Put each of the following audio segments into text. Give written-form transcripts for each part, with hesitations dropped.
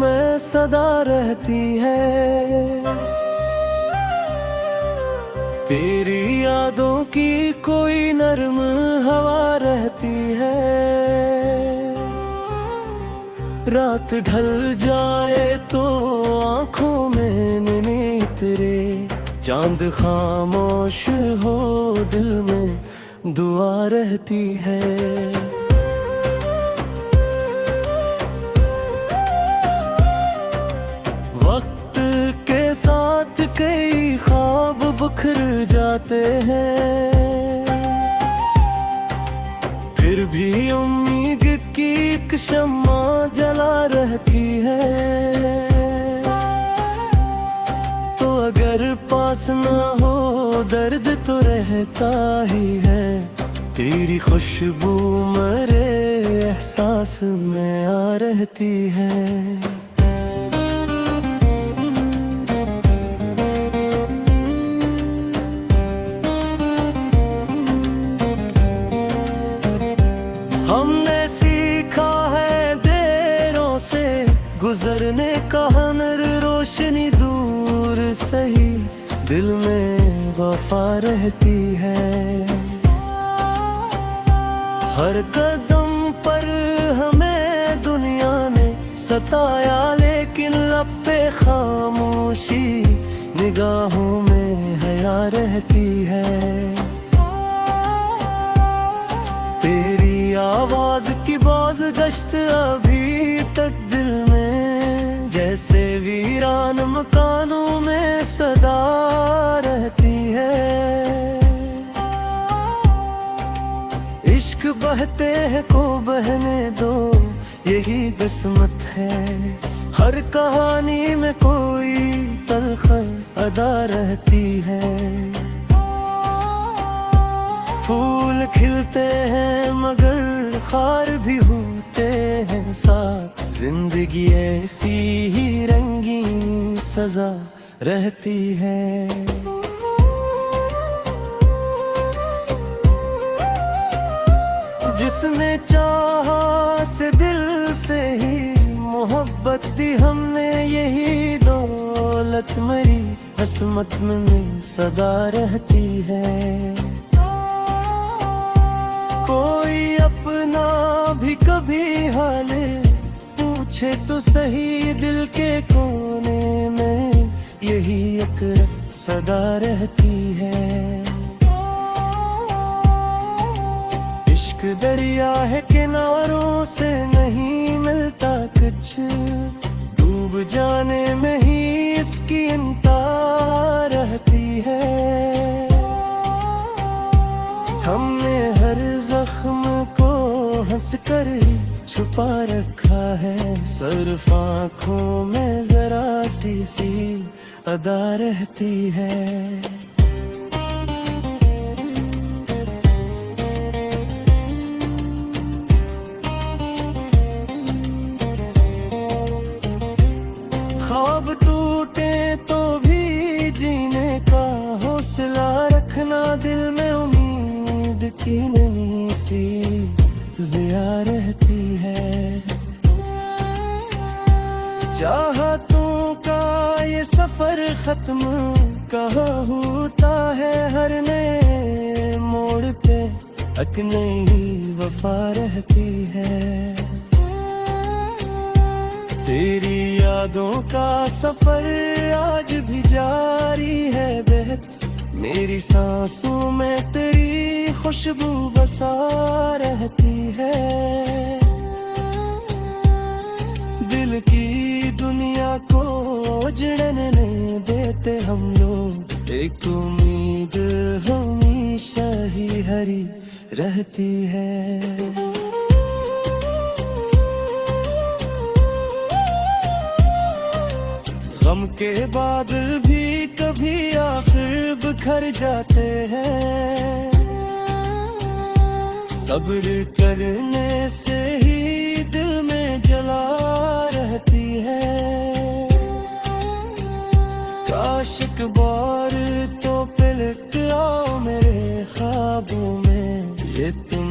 में सदा रहती है। तेरी यादों की कोई नर्म हवा रहती है। रात ढल जाए तो आँखों में नींद तेरे, चांद खामोश हो दिल में दुआ रहती है। वक्त के साथ कई ख्वाब बिखर जाते हैं, फिर भी उम्मीद की एक शम्मा जला रहती है। तो अगर पास ना हो दर्द तो रहता ही है। तेरी खुशबू मेरे एहसास में आ रहती है। हमने सीखा है देरों से गुजरने का हुनर, रोशनी दूर सही दिल में वफा रहती है। हर कदम पर हमें दुनिया ने सताया, लेकिन लब पे खामोशी निगाहों में हया रहती है। तेरी आवाज की बाज गश्त अभी तक दिल में, जैसे वीरान मकानों में सदा रहती है। इश्क बहते हैं को बहने दो, यही किस्मत है। हर कहानी में कोई तलखर अदा रहती है। फूल खिलते हैं मगर खार भी होते हैं साथ, जिंदगी ऐसी ही रंगीन सजा रहती है। जिसने चाहा से दिल से ही मोहब्बत दी हमने, यही दौलत मेरी किस्मत में सदा रहती है। कोई अपना भी कभी हाले पूछे तो सही, दिल के कोने में यही एक सदा रहती है। इश्क दरिया है किनारों से नहीं मिलता कुछ, डूब जाने में ही इसकी इंतहा रहती है। हमने हर जख्म को हंस कर छुपा रखा है, सिर्फ आँखों में जरा सी अदा रहती है। ख्वाब टूटे तो भी जीने का हौसला रखना, दिल में उम्मीद की नन्ही सी जिया रहती है। चाहतों का ये सफर खत्म कहाँ होता है, हर नए मोड़ पे एक नई वफा रहती है। तेरी यादों का सफर आज भी जारी है बेहद, मेरी सांसों में तेरी खुशबू बसा रहती है। दिल की दुनिया को उजड़ने नहीं देते हम लोग, एक उम्मीद हमेशा ही हरी रहती है। गम के बादल भी कभी आखिर बिखर जाते हैं, सब्र करने से ही दिल में जला रहती है। काश एक बार तो पलट आओ मेरे ख्वाबों में, ये तुम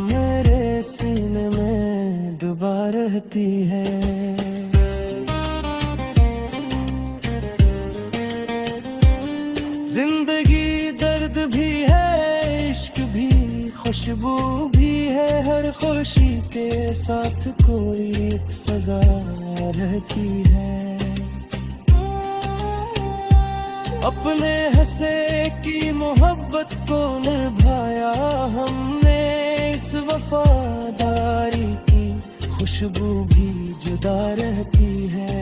मेरे सीने में डूबा रहती है। भी है, इश्क भी, खुशबू भी है, हर खुशी के साथ कोई एक सजा रहती है। अपने हंसे की मोहब्बत को निभाया हमने, इस वफादारी की खुशबू भी जुदा रहती है।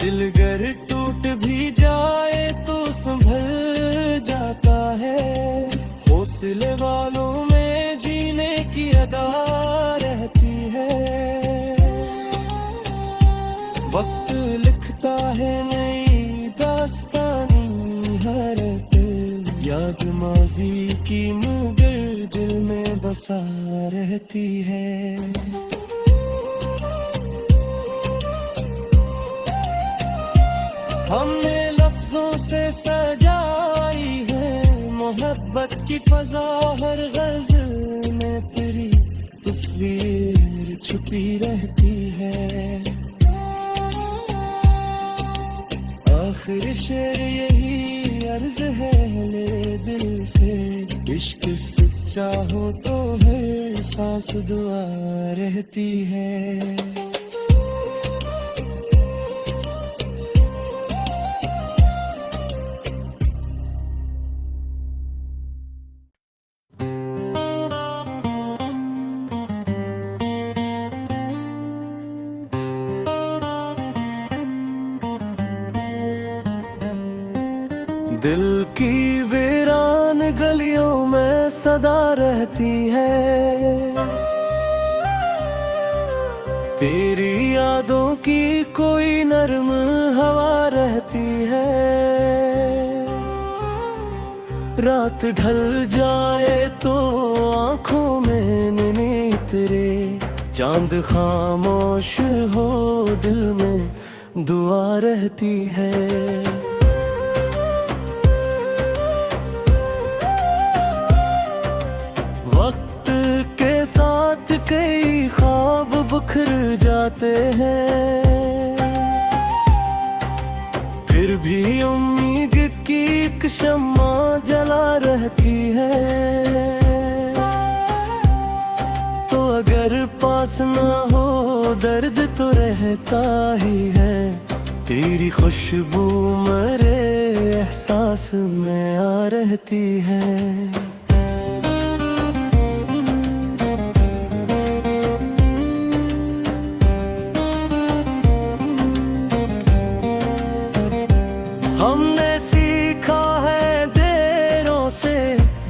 दिल गर टूट भी जाए तो संभल जाता है, हौसले वालों में जीने की अदा रहती है। वक्त लिखता है नई दास्तानी, हर दिल याद माजी की मगर दिल में बसा रहती है। हमने लफ्जों से सजाई है मोहब्बत की फजा, हर गज़ल में तेरी तस्वीर छुपी रहती है। आखिर शेर यही अर्ज है ले दिल से, इश्क सच्चा हो तो हर सांस दुआ रहती है। दिल की वीरान गलियों में सदा रहती है, तेरी यादों की कोई नर्म हवा रहती है। रात ढल जाए तो आँखों में नमी तेरे, चांद खामोश हो दिल में दुआ रहती है। कई ख्वाब बिखर जाते हैं, फिर भी उम्मीद की एक शम्मा जला रहती है। तो अगर पास ना हो दर्द तो रहता ही है, तेरी खुशबू मेरे एहसास में आ रहती है। हमने सीखा है देरों से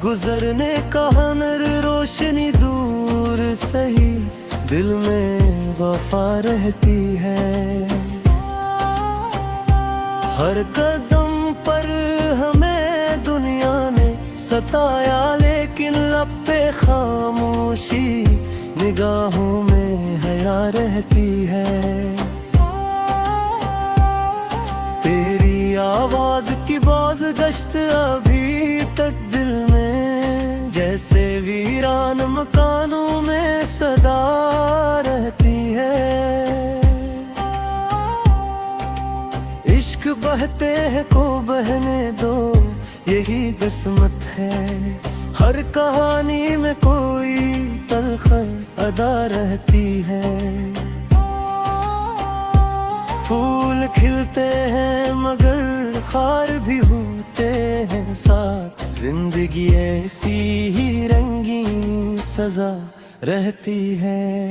गुजरने का हुनर, रोशनी दूर सही दिल में वफा रहती है। हर कदम पर हमें दुनिया ने सताया, लेकिन लब पे खामोशी निगाहों में हया रहती है। आवाज की बाज गश्त अभी तक दिल में, जैसे वीरान मकानों में सदा रहती है। इश्क बहते हैं को बहने दो, यही किस्मत है। हर कहानी में कोई तलखर अदा रहती है। फूल खिलते हैं मगर खार भी होते हैं साथ, जिंदगी ऐसी ही रंगीन सजा रहती है।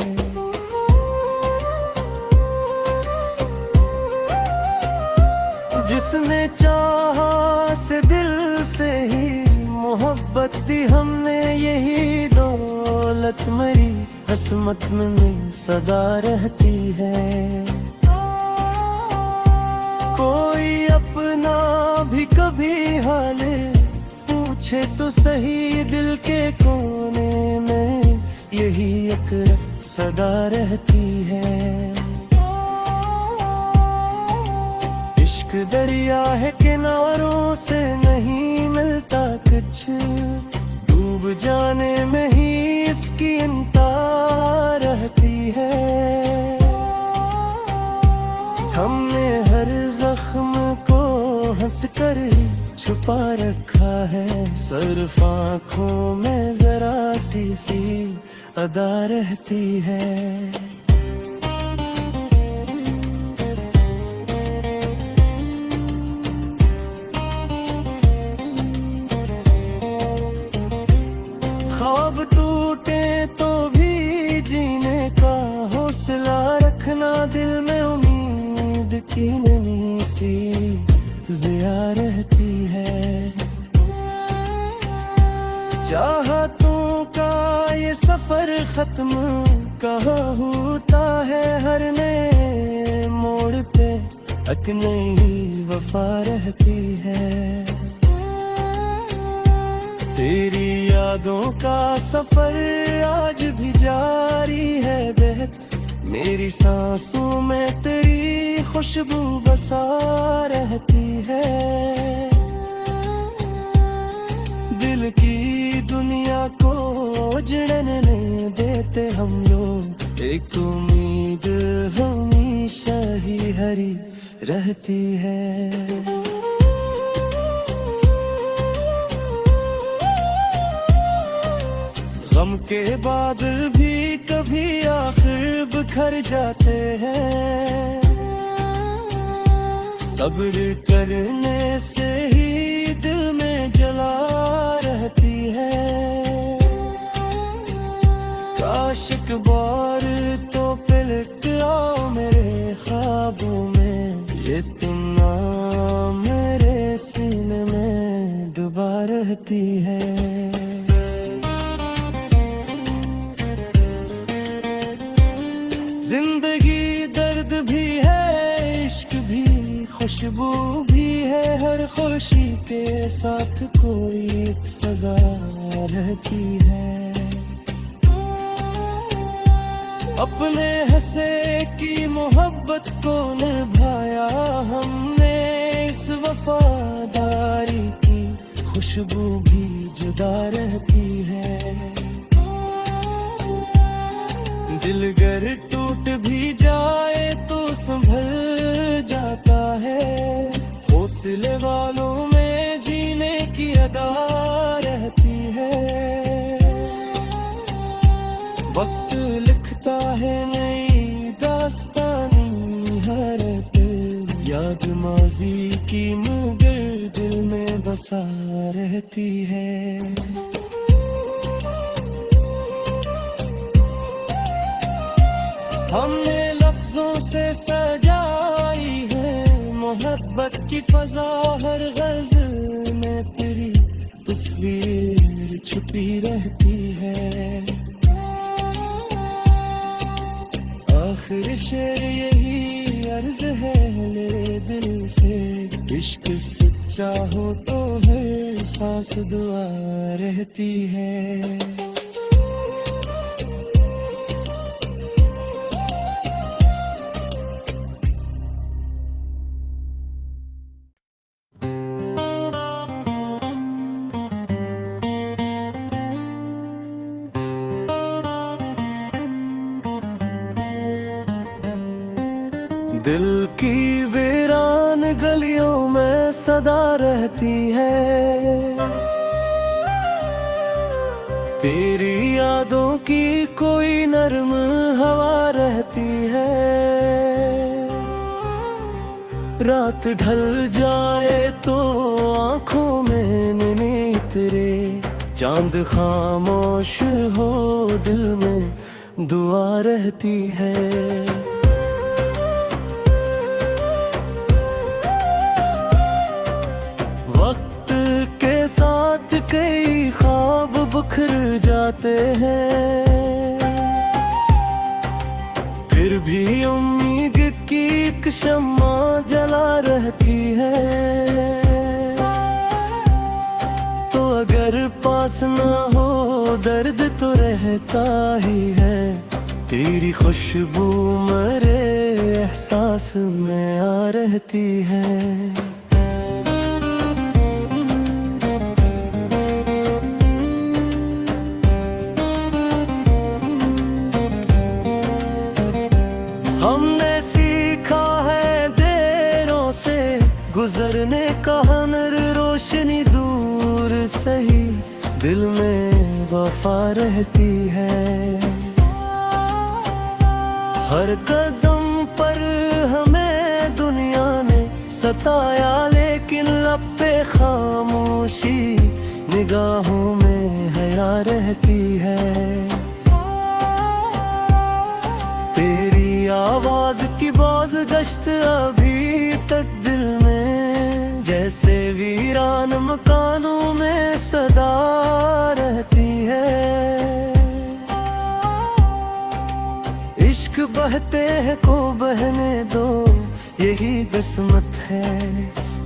जिसने चाहा से दिल से ही मोहब्बत दी हमने, यही दौलत मरी हसमत में सदा रहती है। कोई अपना भी कभी हाले पूछे तो सही, दिल के कोने में यही एक सदा रहती है। इश्क दरिया है किनारों से नहीं मिलता कुछ, डूब जाने में ही इसकी इंतहा रहती है। हमने हर जख्म को हंस कर छुपा रखा है। सिर्फ आँखों में जरा सी अदा रहती है। ख्वाब टूटे तो भी जीने का हौसला रखना, दिल में उम्मीद की नमी सी जिया रहती है। चाहतों का ये सफर खत्म कहाँ होता है, हर नए मोड़ पे एक नई वफा रहती है। तेरी यादों का सफर आज भी जारी है बेहद, मेरी सांसों में तेरी खुशबू बसा रहती है। दिल की दुनिया को उजड़ने नहीं देते हम लोग, एक उम्मीद हमेशा ही हरी रहती है। गम के बादल भी कभी आखिर बिखर जाते हैं, सब्र करने से ही दिल में जला रहती है। काश एक बार तो पलट आओ मेरे ख्वाबों में, ये तुम ना मेरे सीने में डूबा रहती है। जिंदगी दर्द भी है, इश्क भी, खुशबू भी है, हर खुशी के साथ कोई एक सजा रहती है। अपने हंसे की मोहब्बत को निभाया हमने, इस वफादारी की खुशबू भी जुदा रहती है। दिल गर टूट भी जाए तो संभल जाता है, हौसले वालों में जीने की अदा रहती है। वक्त लिखता है नई दास्तानी हर दिल, याद माजी की मगर दिल में बसा रहती है। हमने लफ्जों से सजाई है मोहब्बत की फजा, हर गज़ल में तेरी तस्वीर छुपी रहती है। आखिर शेर यही अर्ज है ले दिल से, इश्क सच्चा हो तो हर सांस दुआ रहती है। दिल की वीरान गलियों में सदा रहती है, तेरी यादों की कोई नर्म हवा रहती है। रात ढल जाए तो आँखों में नमी तेरे, चांद खामोश हो दिल में दुआ रहती है। साथ कई ख्वाब बिखर जाते हैं, फिर भी उम्मीद की एक शम्मा जला रहती है। तो अगर पास ना हो दर्द तो रहता ही है, तेरी खुशबू मेरे एहसास में आ रहती है। हमने सीखा है देरों से गुजरने का हुनर, रोशनी सही दिल में वफा रहती है। हर कदम पर हमें दुनिया ने सताया, लेकिन लब पे खामोशी निगाहों में हया रहती है। तेरी आवाज की बाज गश्त अभी तक दिल में, जैसे वीरान मकानों में सदा रहती है। इश्क बहते हैं को बहने दो, यही किस्मत है।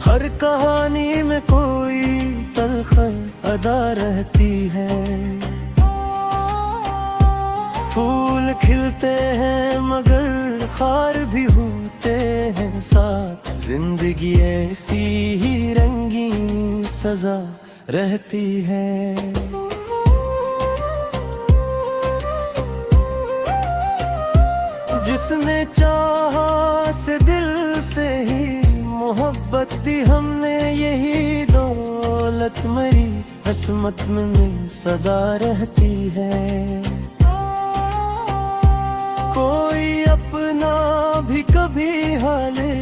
हर कहानी में कोई तलख अदा रहती है। फूल खिलते हैं मगर खार भी होते हैं साथ, जिंदगी ऐसी ही रंगीन सजा रहती है। जिसने चाहा से दिल से ही मोहब्बत दी हमने, यही दौलत मरी किस्मत में सदा रहती है। कोई अपना भी कभी हाले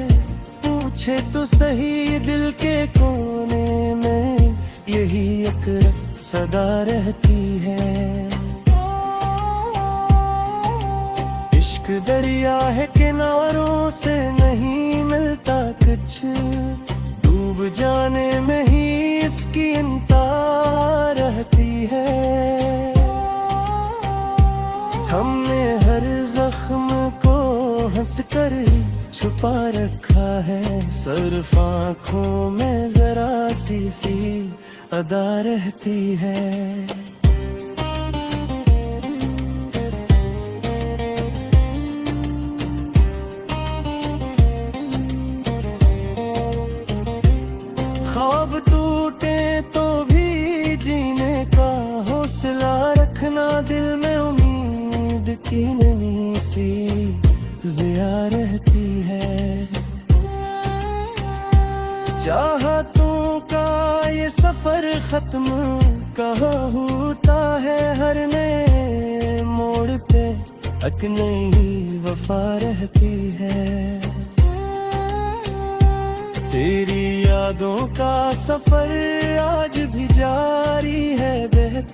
पूछे तो सही, दिल के कोने में यही एक सदा रहती है। इश्क दरिया है किनारों से नहीं मिलता कुछ, डूब जाने में ही इसकी इंतहा रहती है। हमने हर जख्म को हंस कर छुपा रखा है, सिर्फ आँखों में जरा सी अदा रहती है। ख्वाब टूटे तो भी जीने का हौसला रखना, दिल में उम्मीद की नन्ही सी जिया रहती है। चाहतों का ये सफर खत्म कहाँ होता है, हर नए मोड़ पे एक नई वफा रहती है। तेरी यादों का सफर आज भी जारी है बेहद,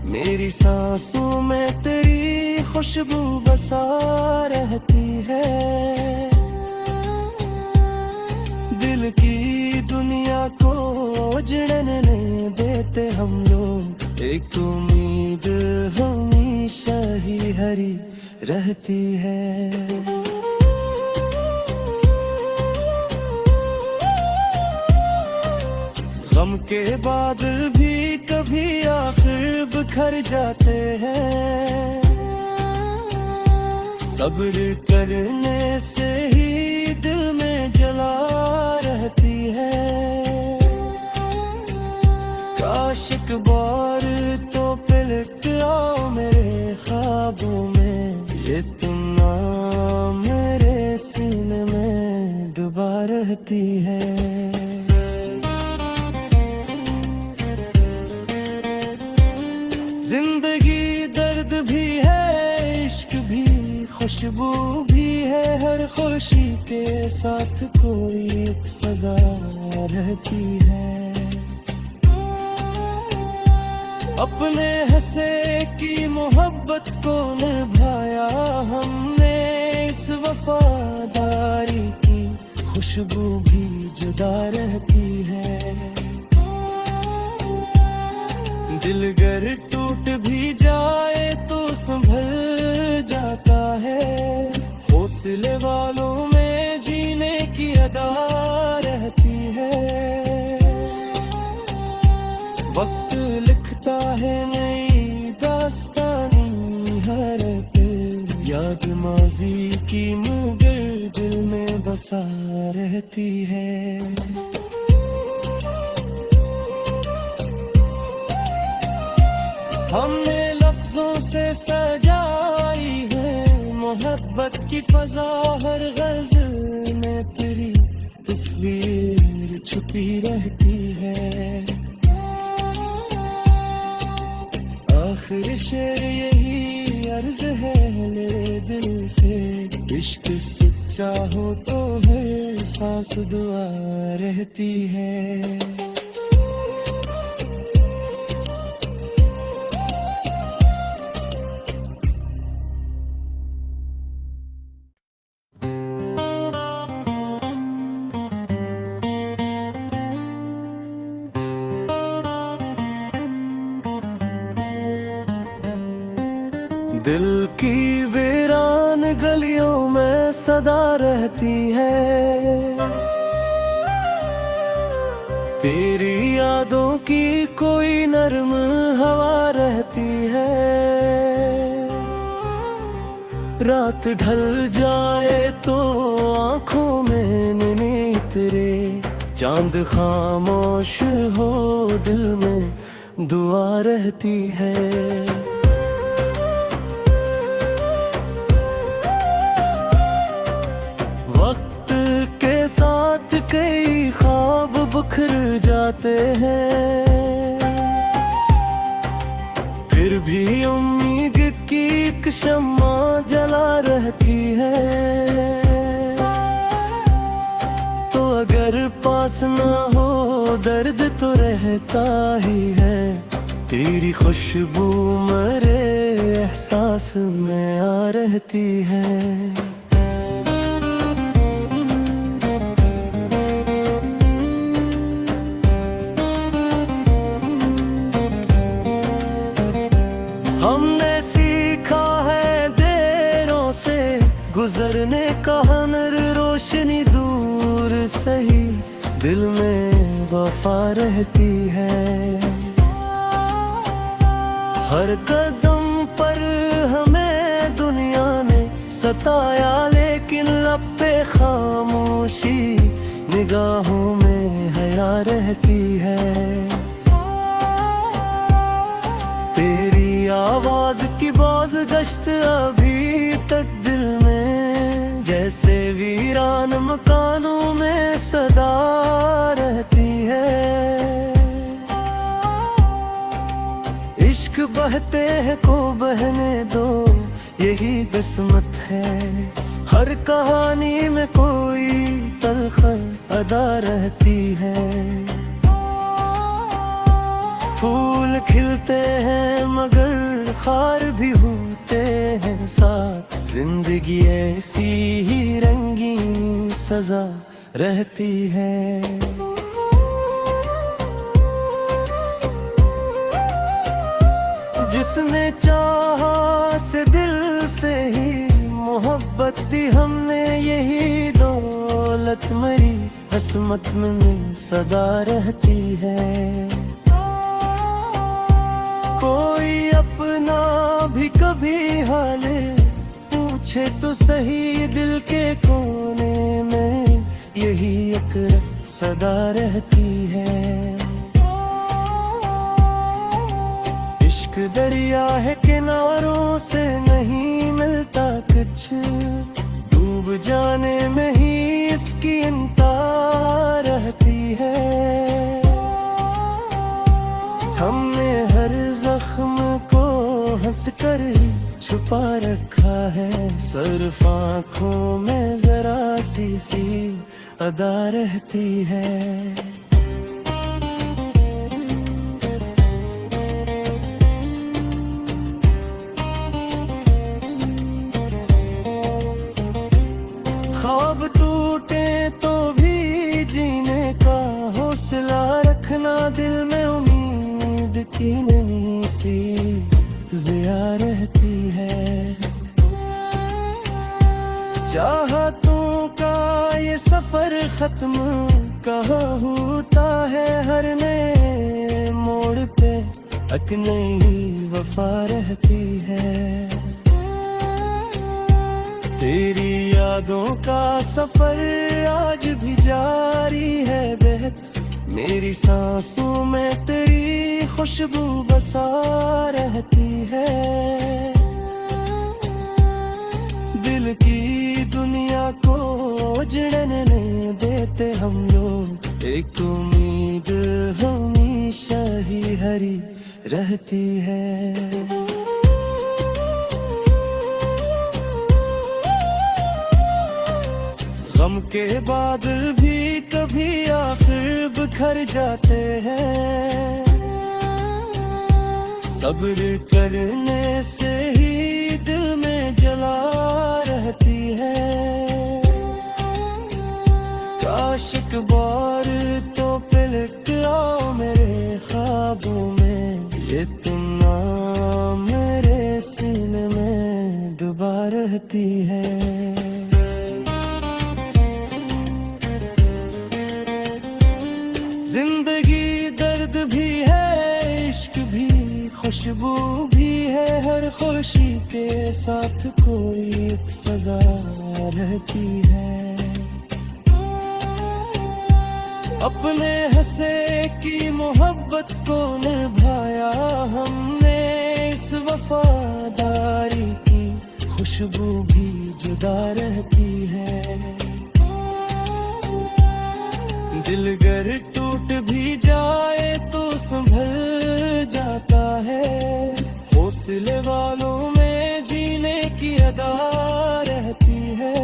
मेरी सांसों में तेरी खुशबू बसा रहती है। दिल की दुनिया को उजड़ने नहीं देते हम लोग, एक उम्मीद हमेशा ही हरी रहती है। गम के बादल भी कभी आखिर बिखर जाते हैं, सब्र करने से ही दिल में जला रहती है। काश एक बार तो पलट आओ मेरे ख्वाबों में, ये तुम नाम मेरे सीने में डूबा रहती है। जिंदगी दर्द भी है, इश्क भी, खुशबू भी है, हर खुशी के साथ कोई एक सजा रहती है। अपने हंसे की मोहब्बत को निभाया हमने, इस वफादारी की खुशबू भी जुदा रहती है। दिल गर टूट भी जाए तो संभल जाता है, हौसले वालों में जीने की अदा रहती है। वक्त लिखता है नई दास्तानी हर दिल, याद माजी की मगर दिल में बसा रहती है। हमने लफ्जों से सजाई है मोहब्बत की फजा, हर गज़ल में तेरी तस्वीर छुपी रहती है। आखिर शेर यही अर्ज है ले दिल से, इश्क सच्चा हो तो हर सांस दुआ रहती है। दिल की वीरान गलियों में सदा रहती है, तेरी यादों की कोई नर्म हवा रहती है। रात ढल जाए तो आंखों में नींद तेरे, चांद खामोश हो दिल में दुआ रहती है। कई ख्वाब बिखर जाते हैं, फिर भी उम्मीद की एक शम्मा जला रहती है। तो अगर पास ना हो दर्द तो रहता ही है, तेरी खुशबू मेरे एहसास में आ रहती है। हमने सीखा है देरों से गुजरने का हुनर, रोशनी दूर सही दिल में वफा रहती है। हर कदम पर हमें दुनिया ने सताया, लेकिन लब पे खामोशी निगाहों में हया रहती है। आवाज की बाज गश्त अभी तक दिल में, जैसे वीरान मकानों में सदा रहती है। इश्क बहते हैं को बहने दो, यही किस्मत है। हर कहानी में कोई तल्ख अदा रहती है। फूल खिलते हैं मगर खार भी होते हैं साथ, जिंदगी ऐसी ही रंगीन सजा रहती है। जिसने चाहा से दिल से ही मोहब्बत दी हमने, यही दौलत मरी हसमत में सदा रहती है। कोई अपना भी कभी हाले पूछे तो सही, दिल के कोने में यही एक सदा रहती है। इश्क दरिया है किनारों से नहीं मिलता कुछ, डूब जाने में ही इसकी इंतहा रहती है। हमने हर जख्म को हंस कर छुपा रखा है, सिर्फ आँखों में जरा सी अदा रहती है। ख्वाब टूटे तो भी जीने का हौसला रखना, दिल में उम्मीद की नन्ही सी ज़िया रहती है। चाहतों का ये सफर खत्म कहाँ होता है, हर नए मोड़ पे एक नई वफा रहती है। तेरी यादों का सफर आज भी जारी है बेहद, मेरी सांसों में तेरी खुशबू बसा रहती है। दिल की दुनिया को उजड़ने नहीं देते हम लोग, एक उम्मीद हमेशा ही हरी रहती है। गम के बादल भी कभी आखिर बिखर जाते हैं, सब्र करने से ही दिल में जला रहती है। काश एक बार तो पलट आओ मेरे ख्वाबों में, ये तुम नाम मेरे सीने में डुबा रहती है। जिंदगी दर्द भी है, इश्क भी, खुशबू भी है, हर खुशी के साथ कोई एक सजा रहती है। अपने हंसे की मोहब्बत को निभाया हमने, इस वफादारी की खुशबू भी जुदा रहती है। दिल गर टूट भी जाए तो संभल जाता है, हौसले वालों में जीने की अदा रहती है।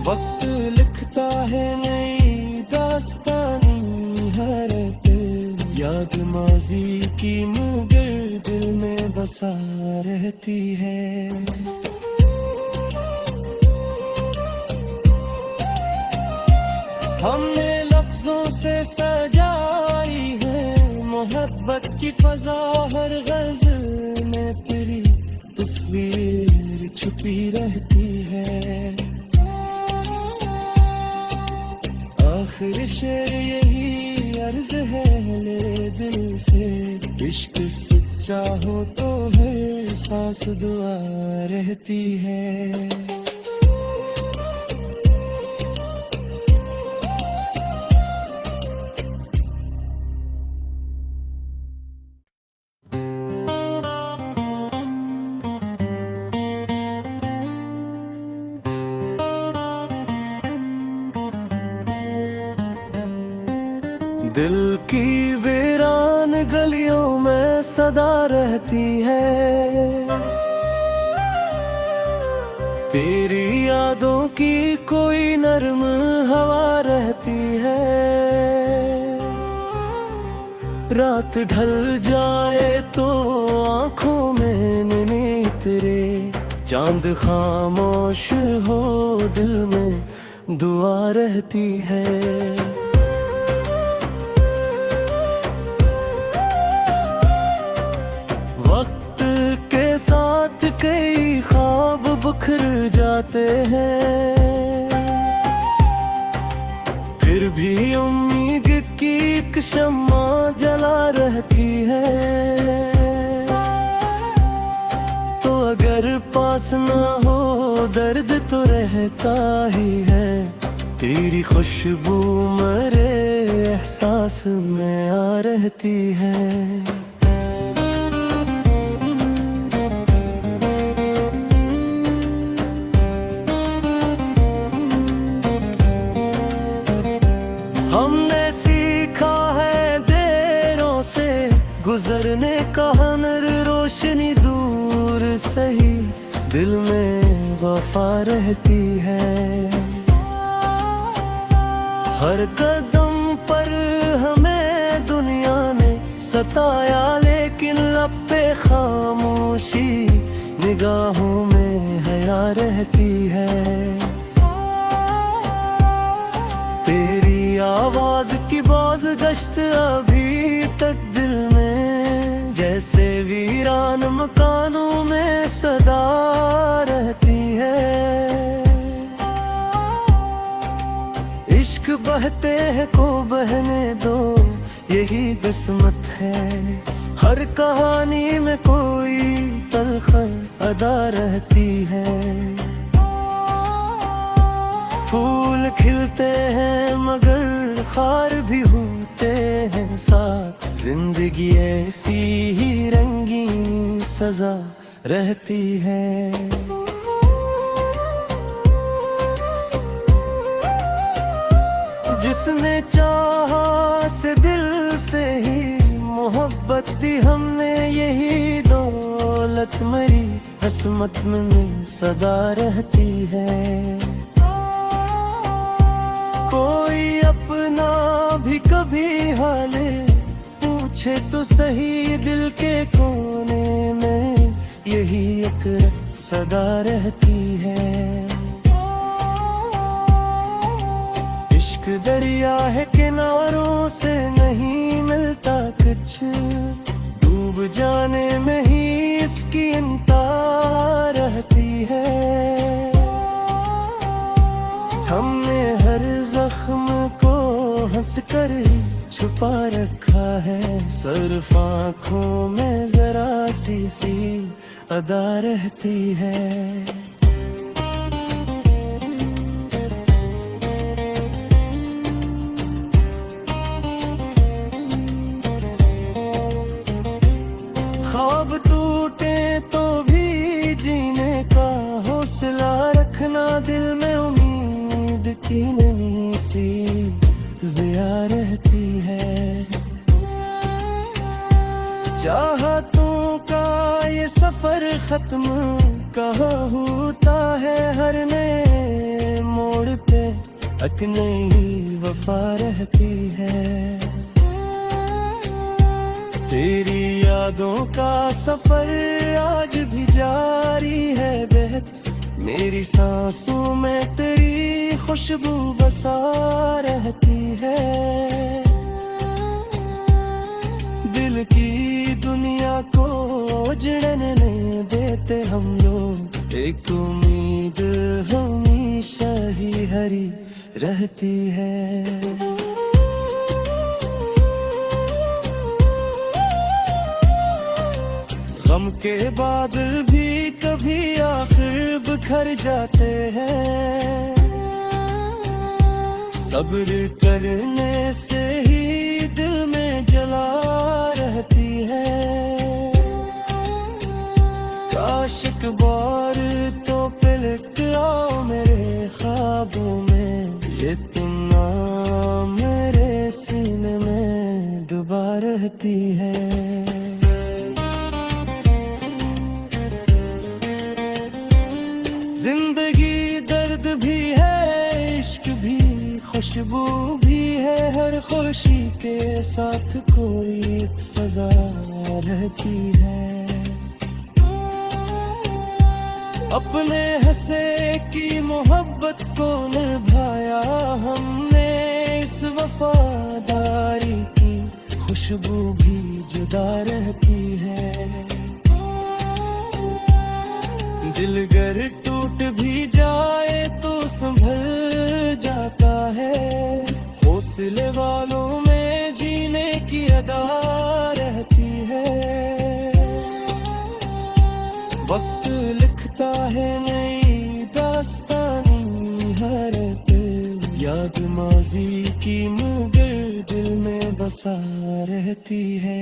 वक्त लिखता है नई दास्तानी हर दिल, याद माजी की मगर दिल में बसा रहती है। हमने लफ्जों से सजाई है मोहब्बत की फजा, हर गज़ल में तेरी तस्वीर छुपी रहती है। आखिर शेर यही अर्ज है ले दिल से, इश्क सच्चा हो तो हर सांस दुआ रहती है। दिल की वीरान गलियों में सदा रहती है, तेरी यादों की कोई नर्म हवा रहती है। रात ढल जाए तो आँखों में नमी तेरे, चांद खामोश हो दिल में दुआ रहती है। साथ कई ख्वाब बिखर जाते हैं, फिर भी उम्मीद की एक शम्मा जला रहती है। तो अगर पास ना हो दर्द तो रहता ही है, तेरी खुशबू मेरे एहसास में आ रहती है। हमने सीखा है देरों से गुजरने का हुनर, रोशनी दूर सही दिल में वफा रहती है। हर कदम पर हमें दुनिया ने सताया, लेकिन लब पे खामोशी निगाहों में हया रहती है। तेरी आवाज की बाज गश्त अभी तक दिल में, जैसे वीरान मकानों में सदा रहती है। इश्क बहते हैं को बहने दो, यही किस्मत है। हर कहानी में कोई तलखन अदा रहती है। फूल खिलते हैं मगर खार भी होते हैं साथ, जिंदगी ऐसी ही रंगीन सजा रहती है। जिसने चाहा से दिल से ही मोहब्बत दी हमने यही दौलत मरी हसमत में सदा रहती है। कोई अपना भी कभी हाले पूछे तो सही दिल के कोने में यही एक सदा रहती है। इश्क दरिया है किनारों से नहीं मिलता कुछ, डूब जाने में ही इसकी इंतहा रहती है। हमने हर जख्म को हंस कर छुपा रखा है, सिर्फ आँखों में जरा सी अदा रहती है। ख्वाब टूटे तो भी जीने का हौसला रखना, दिल में उम्मीद की नई सी जिया रहती है। चाहतों का ये सफर खत्म कहाँ होता है, हर नए मोड़ पे एक नई वफा रहती है। तेरी यादों का सफर आज भी जारी है बेहद, मेरी सांसों में तेरी खुशबू बसा रहती है। दिल की दुनिया को उजड़ने नहीं देते हम लोग, एक उम्मीद हमेशा ही हरी रहती है। गम के बादल भी कभी आखिर बिखर जाते हैं, सब्र करने से ही दिल में जला रहती है। काश एक बार तो पलट आओ मेरे ख्वाबों में, ये तुम नाम मेरे सीने में डूबा रहती है। जिंदगी दर्द भी है, इश्क भी, खुशबू भी है, हर खुशी के साथ कोई एक सजा रहती है। अपने हंसे की मोहब्बत को निभाया हमने, इस वफादारी की खुशबू भी जुदा रहती है। दिल गर टूट भी जाए तो संभल जाता है, हौसले वालों में जीने की अदा रहती है। वक्त लिखता है नई दास्तानी हर दिल, याद माजी की मगर दिल में बसा रहती है।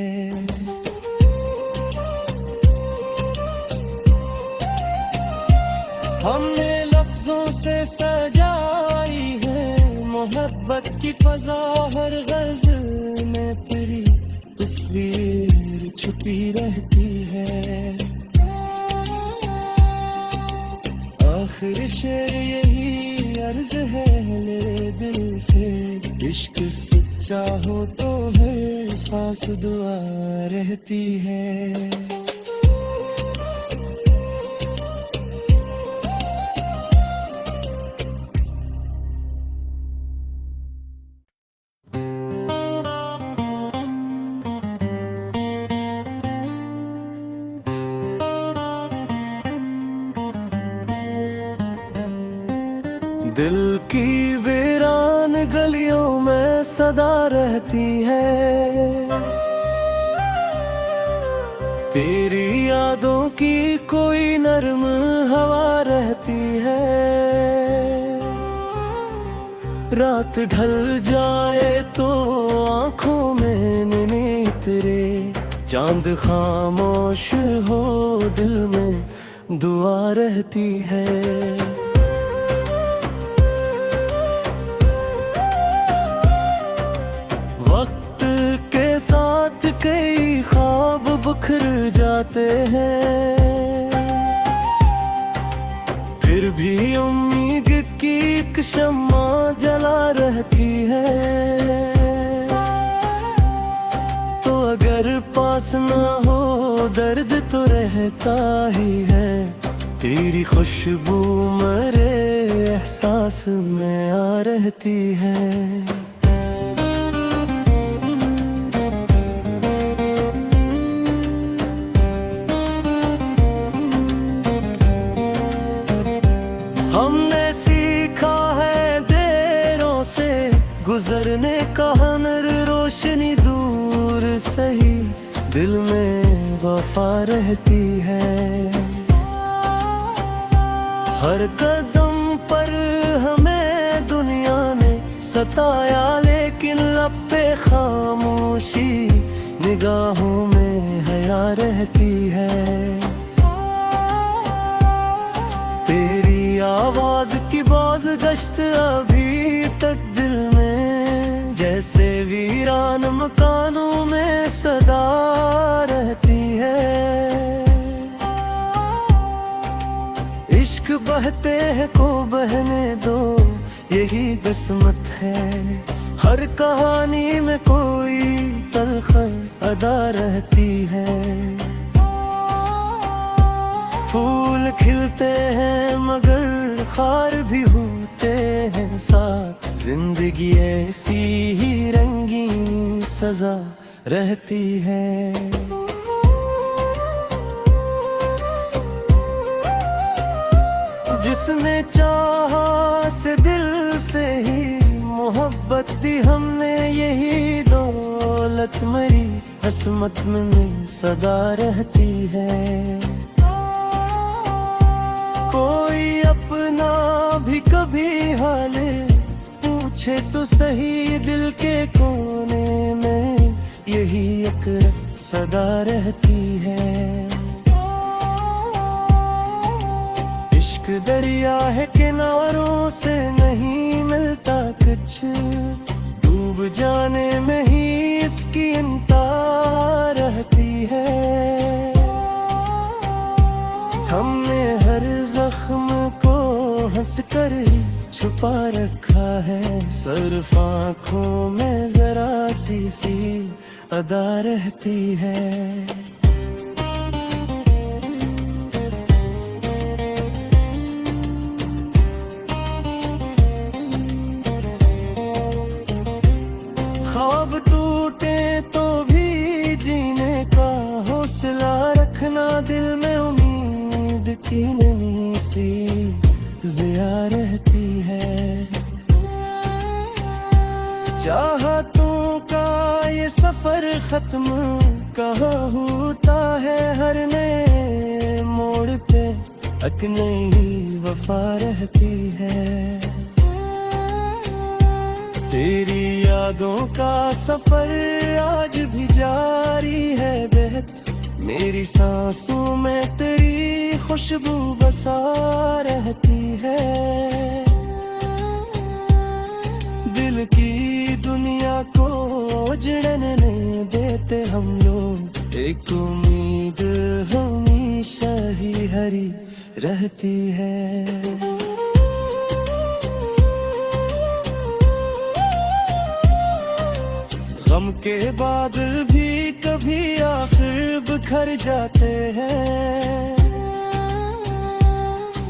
हमने लफ्जों से सजाई है मोहब्बत की फजा, हर गज़ल में तेरी तस्वीर छुपी रहती है। आखिर शेर यही अर्ज है ले दिल से, इश्क सच्चा हो तो हर सांस दुआ रहती है। दिल की वीरान गलियों में सदा रहती है, तेरी यादों की कोई नर्म हवा रहती है। रात ढल जाए तो आँखों में नैने तेरे, चांद खामोश हो दिल में दुआ रहती है। वक्त के साथ साथ कई ख्वाब बिखर जाते हैं, फिर भी उम्मीद की एक शम्मा जला रहती है। तो अगर पास ना हो दर्द तो रहता ही है, तेरी खुशबू मेरे एहसास में आ रहती है। हमने सीखा है देरों से गुजरने का हुनर, रोशनी दूर सही दिल में वफा रहती है। हर कदम पर हमें दुनिया ने सताया, लेकिन लब पे खामोशी निगाहों में हया रहती है। तेरी आवाज की बाज गश्त अभी तक दिल में, जैसे वीरान मकानों में सदा रहती है। इश्क बहते हैं को बहने दो, यही किस्मत है। हर कहानी में कोई तलखर अदा रहती है। फूल खिलते हैं मगर खार भी होते हैं साथ, जिंदगी ऐसी ही रंगीन सजा रहती है। जिसने चाहा से दिल से ही मोहब्बत दी हमने, यही दौलत मरी हसमत में सदा रहती है। कोई अपना भी कभी हाल पूछे तो सही, दिल के कोने में यही एक सदा रहती है। इश्क दरिया है किनारों से नहीं मिलता कुछ, डूब जाने में ही इसकी इंतहा रहती है। हमने हर जख्म को हंस कर ही छुपा रखा है, सिर्फ आँखों में जरा सी अदा रहती है। ख्वाब टूटे तो भी जीने का हौसला रखना, दिल में उम्मीद की नमी सी जिया रहती है। चाहतों का ये सफर खत्म कहाँ होता है, हर नए मोड़ पे एक नई वफा रहती है। तेरी यादों का सफर आज भी जारी है बेहद, मेरी सांसों में तेरी खुशबू बसा रहती है। दिल की दुनिया को उजड़ने नहीं देते हम लोग, एक उम्मीद हमेशा ही हरी रहती है। गम के बादल भी कभी आखिर बिखर जाते हैं,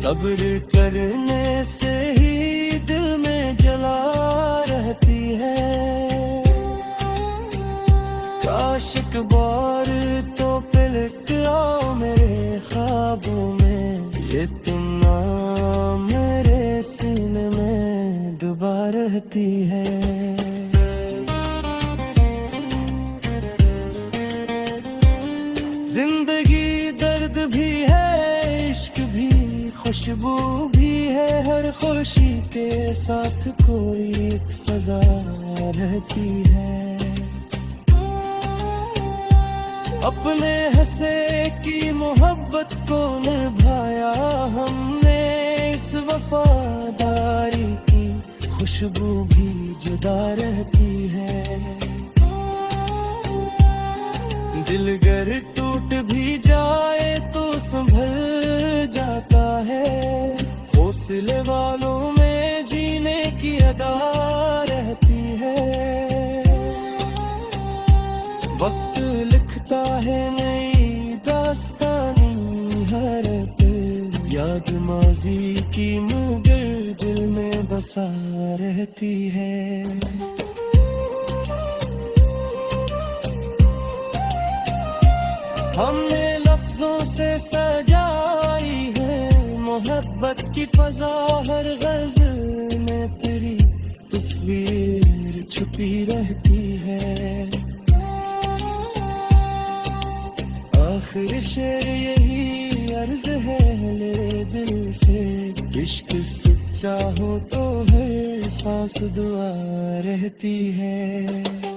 सब्र करने से ही दिल में जला रहती है। काश एक बार तो पलक आओ मेरे ख्वाबों में, ये तुम नाम मेरे सीने में डूबा रहती है। जिंदगी दर्द भी है, इश्क भी, खुशबू भी है, हर खुशी के साथ कोई एक सजा रहती है। अपने हंसे की मोहब्बत को निभाया हमने, इस वफादारी की खुशबू भी जुदा रहती है। दिल गर टूट भी जाए तो संभल जाता है, हौसले वालों में जीने की अदा रहती है। वक्त लिखता है नई दास्तानी हर पल, याद माजी की मगर दिल में बसा रहती है। हमने लफ्जों से सजाई है मोहब्बत की फजा, हर गज़ल में तेरी तस्वीर छुपी रहती है। आखिर शेर यही अर्ज है ले दिल से, इश्क सच्चा हो तो हर सांस दुआ रहती है।